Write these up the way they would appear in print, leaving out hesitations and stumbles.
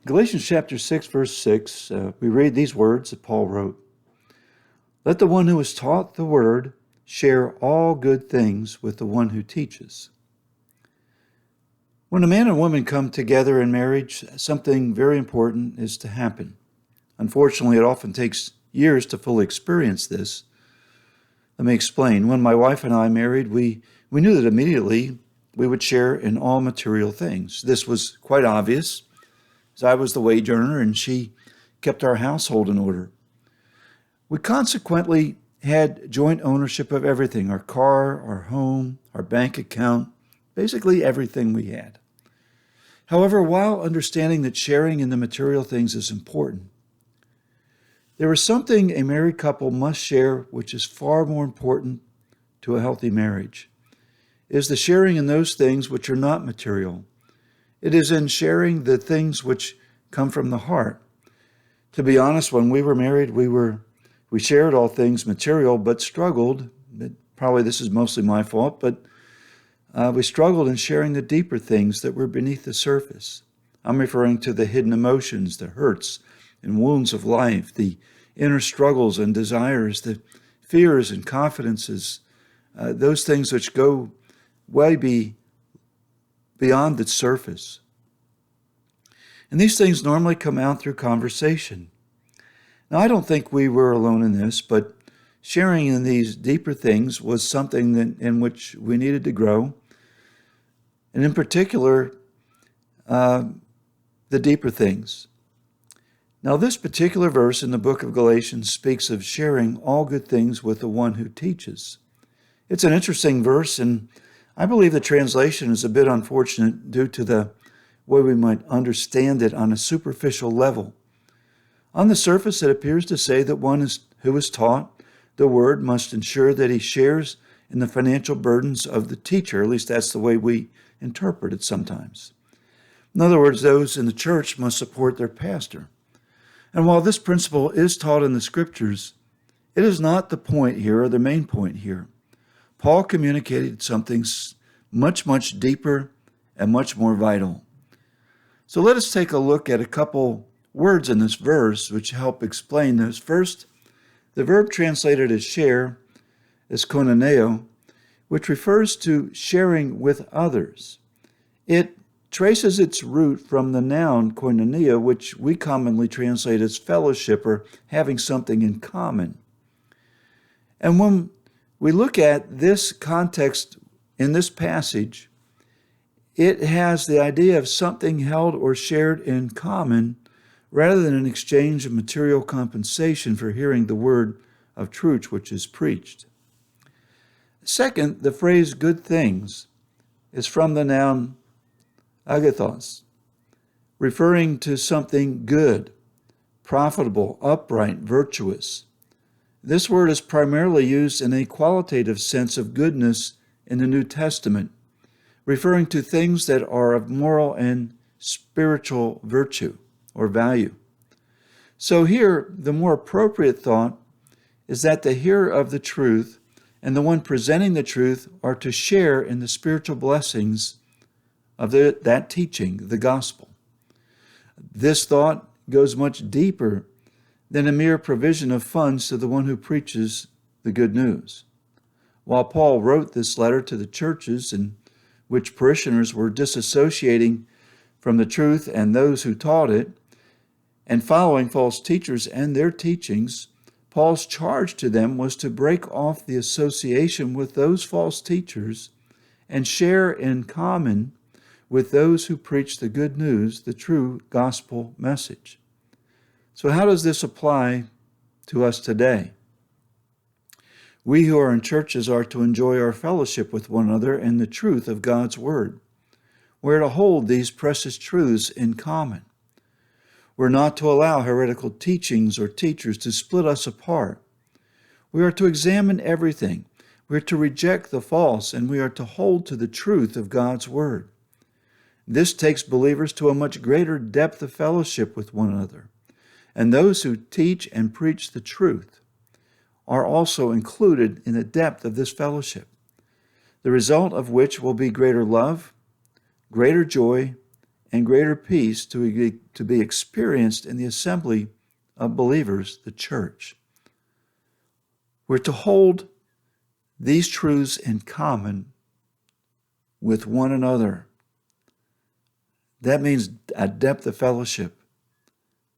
Galatians chapter 6, verse 6, we read these words that Paul wrote. Let the one who is taught the word share all good things with the one who teaches. When a man and woman come together in marriage, something very important is to happen. Unfortunately, it often takes years to fully experience this. Let me explain. When my wife and I married, we knew that immediately we would share in all material things. This was quite obvious, as I was the wage earner and she kept our household in order. We consequently had joint ownership of everything, our car, our home, our bank account, basically everything we had. However, while understanding that sharing in the material things is important, there is something a married couple must share which is far more important to a healthy marriage. It is the sharing in those things which are not material. It is in sharing the things which come from the heart. To be honest, when we were married, we shared all things material, but struggled. Probably this is mostly my fault, but we struggled in sharing the deeper things that were beneath the surface. I'm referring to the hidden emotions, the hurts and wounds of life, the inner struggles and desires, the fears and confidences, those things which go way beyond the surface. And these things normally come out through conversation. Now, I don't think we were alone in this, but sharing in these deeper things was something in which we needed to grow. And in particular, the deeper things. Now, this particular verse in the book of Galatians speaks of sharing all good things with the one who teaches. It's an interesting verse, and I believe the translation is a bit unfortunate due to the way we might understand it on a superficial level. On the surface, it appears to say that one who is taught the word must ensure that he shares in the financial burdens of the teacher. At least that's the way we interpret it sometimes. In other words, those in the church must support their pastor. And while this principle is taught in the scriptures, it is not the point here or the main point here. Paul communicated something much, much deeper and much more vital. So let us take a look at a couple words in this verse which help explain this. First, the verb translated as share is koinoneo, which refers to sharing with others. It traces its root from the noun koinonia, which we commonly translate as fellowship or having something in common. And when we look at this context in this passage, it has the idea of something held or shared in common rather than an exchange of material compensation for hearing the word of truth which is preached. Second, the phrase good things is from the noun agathos, referring to something good, profitable, upright, virtuous. This word is primarily used in a qualitative sense of goodness in the New Testament, referring to things that are of moral and spiritual virtue or value. So here, the more appropriate thought is that the hearer of the truth and the one presenting the truth are to share in the spiritual blessings of that teaching, the gospel. This thought goes much deeper than a mere provision of funds to the one who preaches the good news. While Paul wrote this letter to the churches in which parishioners were disassociating from the truth and those who taught it, and following false teachers and their teachings, Paul's charge to them was to break off the association with those false teachers and share in common with those who preach the good news, the true gospel message. So how does this apply to us today? We who are in churches are to enjoy our fellowship with one another in the truth of God's word. We're to hold these precious truths in common. We're not to allow heretical teachings or teachers to split us apart. We are to examine everything. We are to reject the false, and we are to hold to the truth of God's word. This takes believers to a much greater depth of fellowship with one another. And those who teach and preach the truth are also included in the depth of this fellowship, the result of which will be greater love, greater joy, and greater peace to be experienced in the assembly of believers, the church. We're to hold these truths in common with one another. That means a depth of fellowship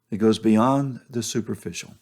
that goes beyond the superficial.